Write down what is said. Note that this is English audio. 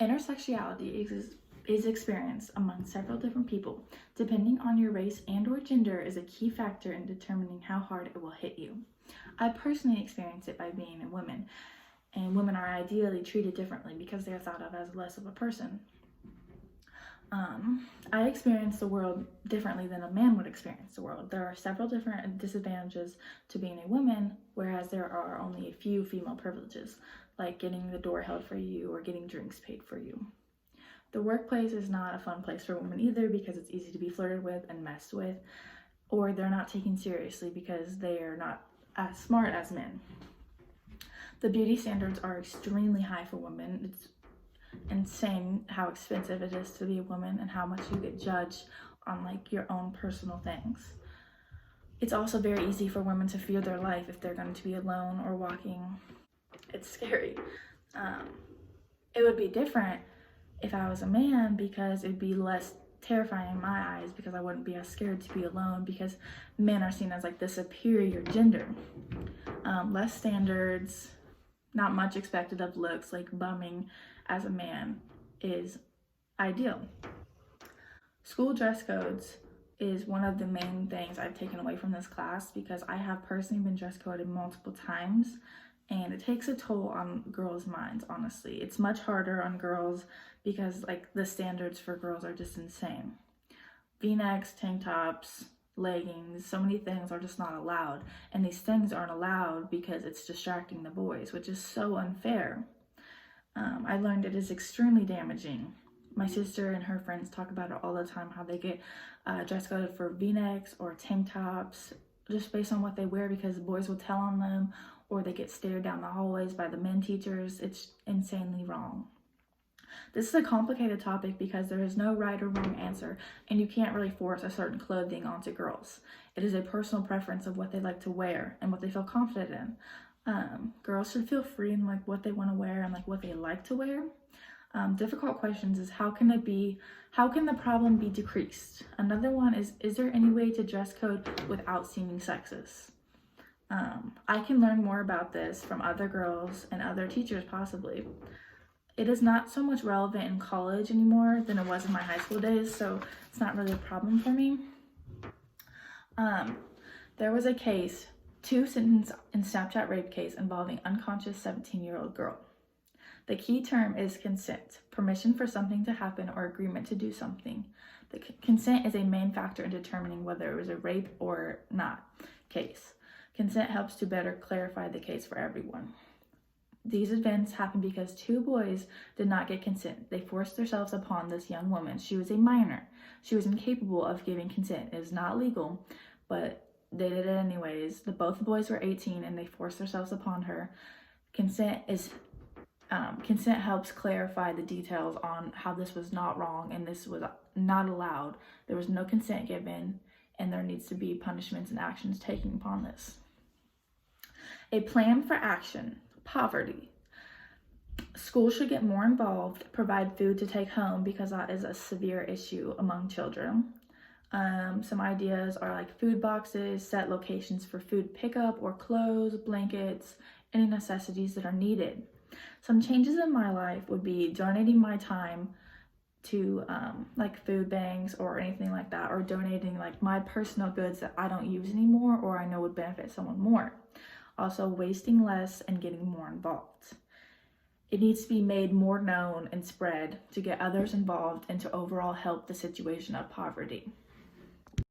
Intersexuality is experienced among several different people. Depending on your race and or gender is a key factor in determining how hard it will hit you. I personally experienced it by being a woman, and women are ideally treated differently because they are thought of as less of a person. I experience the world differently than a man would experience the world. There are several different disadvantages to being a woman, whereas there are only a few female privileges, like getting the door held for you or getting drinks paid for you. The workplace is not a fun place for women either because it's easy to be flirted with and messed with, or they're not taken seriously because they are not as smart as men. The beauty standards are extremely high for women. It's insane how expensive it is to be a woman and how much you get judged on like your own personal things. It's also very easy for women to fear their life if they're going to be alone or walking. It's scary. It would be different if I was a man because it'd be less terrifying in my eyes because I wouldn't be as scared to be alone because men are seen as like the superior gender. Less standards, not much expected of looks, like bumming as a man is ideal. School dress codes is one of the main things I've taken away from this class because I have personally been dress coded multiple times and it takes a toll on girls' minds, honestly. It's much harder on girls because like the standards for girls are just insane. V-necks, tank tops, leggings, so many things are just not allowed, and these things aren't allowed because it's distracting the boys, which is so unfair. I learned it is extremely damaging. My sister and her friends talk about it all the time, how they get dress coded for V-necks or tank tops just based on what they wear because boys will tell on them, or they get stared down the hallways by the men teachers. It's insanely wrong. This is a complicated topic because there is no right or wrong answer, and you can't really force a certain clothing onto girls. It is a personal preference of what they like to wear and what they feel confident in. Girls should feel free in like what they want to wear and like what they like to wear. Difficult questions is how can the problem be decreased? Another one is there any way to dress code without seeming sexist? I can learn more about this from other girls and other teachers possibly. It is not so much relevant in college anymore than it was in my high school days, so it's not really a problem for me. There was a case, 2 sentence in Snapchat rape case involving unconscious 17-year-old girl. The key term is consent, permission for something to happen or agreement to do something. The consent is a main factor in determining whether it was a rape or not case. Consent helps to better clarify the case for everyone. These events happened because 2 boys did not get consent. They forced themselves upon this young woman. She was a minor. She was incapable of giving consent. It is not legal, but they did it anyways. Both boys were 18 and they forced themselves upon her. Consent helps clarify the details on how this was not wrong and this was not allowed. There was no consent given, and there needs to be punishments and actions taken upon this. A plan for action. Poverty. Schools should get more involved, provide food to take home because that is a severe issue among children. Some ideas are like food boxes, set locations for food pickup or clothes, blankets, any necessities that are needed. Some changes in my life would be donating my time to like food banks or anything like that, or donating like my personal goods that I don't use anymore or I know would benefit someone more. Also, wasting less and getting more involved. It needs to be made more known and spread to get others involved and to overall help the situation of poverty.